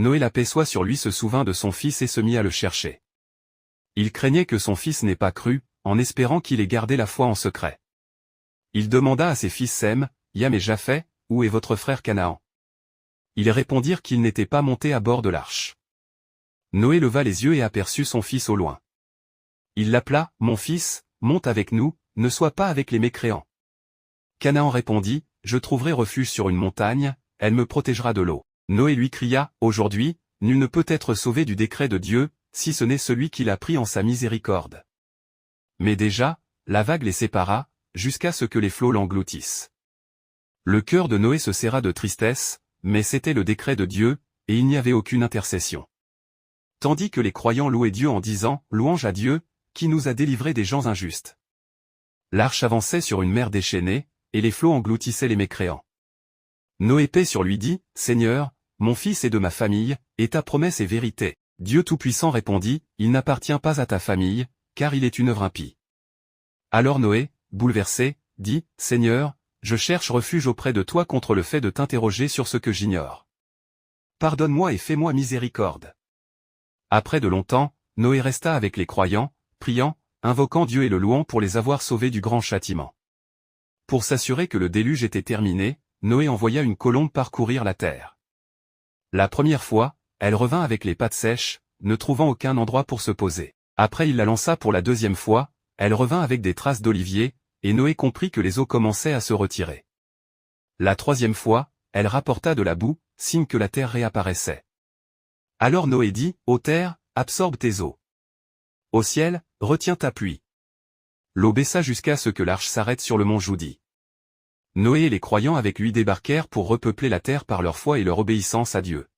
Noé, la paix soit sur lui, se souvint de son fils et se mit à le chercher. Il craignait que son fils n'ait pas cru, en espérant qu'il ait gardé la foi en secret. Il demanda à ses fils Sem, Yam et Japheth, « Où est votre frère Canaan ?» Ils répondirent qu'ils n'étaient pas montés à bord de l'arche. Noé leva les yeux et aperçut son fils au loin. Il l'appela, « Mon fils, monte avec nous, ne sois pas avec les mécréants. » Canaan répondit, « Je trouverai refuge sur une montagne, elle me protégera de l'eau. » Noé lui cria, « Aujourd'hui, nul ne peut être sauvé du décret de Dieu, si ce n'est celui qui l'a pris en sa miséricorde. » Mais déjà, la vague les sépara, jusqu'à ce que les flots l'engloutissent. Le cœur de Noé se serra de tristesse, mais c'était le décret de Dieu, et il n'y avait aucune intercession. Tandis que les croyants louaient Dieu en disant, « Louange à Dieu, qui nous a délivrés des gens injustes. » L'arche avançait sur une mer déchaînée, et les flots engloutissaient les mécréants. Noé, paix sur lui, dit, « Seigneur, mon fils est de ma famille, et ta promesse est vérité. » Dieu Tout-Puissant répondit, « Il n'appartient pas à ta famille, car il est une œuvre impie. » Alors Noé, bouleversé, dit, « Seigneur, je cherche refuge auprès de toi contre le fait de t'interroger sur ce que j'ignore. Pardonne-moi et fais-moi miséricorde. » Après de longtemps, Noé resta avec les croyants, priant, invoquant Dieu et le louant pour les avoir sauvés du grand châtiment. Pour s'assurer que le déluge était terminé, Noé envoya une colombe parcourir la terre. La première fois, elle revint avec les pattes sèches, ne trouvant aucun endroit pour se poser. Après il la lança pour la deuxième fois, elle revint avec des traces d'olivier, et Noé comprit que les eaux commençaient à se retirer. La troisième fois, elle rapporta de la boue, signe que la terre réapparaissait. Alors Noé dit, « Ô terre, absorbe tes eaux. Ô ciel, retiens ta pluie. » L'eau baissa jusqu'à ce que l'arche s'arrête sur le mont Joudi. Noé et les croyants avec lui débarquèrent pour repeupler la terre par leur foi et leur obéissance à Dieu.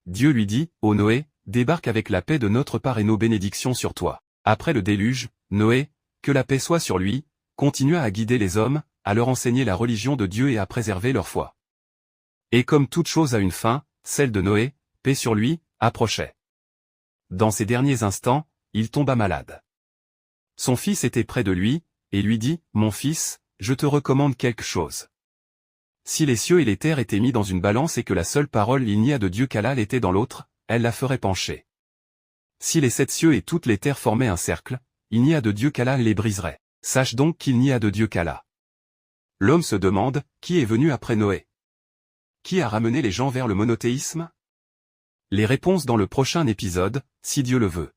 Dieu lui dit, « Ô Noé, débarque avec la paix de notre part et nos bénédictions sur toi. » Après le déluge, Noé, que la paix soit sur lui, continua à guider les hommes, à leur enseigner la religion de Dieu et à préserver leur foi. Et comme toute chose a une fin, celle de Noé, paix sur lui, approchait. Dans ses derniers instants, il tomba malade. Son fils était près de lui, et lui dit, « Mon fils, je te recommande quelque chose. Si les cieux et les terres étaient mis dans une balance et que la seule parole « Il n'y a de Dieu qu'Allah » était dans l'autre, elle la ferait pencher. Si les 7 cieux et toutes les terres formaient un cercle, il n'y a de Dieu qu'Allah les briserait. Sache donc qu'il n'y a de Dieu qu'Allah. » L'homme se demande, qui est venu après Noé? Qui a ramené les gens vers le monothéisme? Les réponses dans le prochain épisode, si Dieu le veut.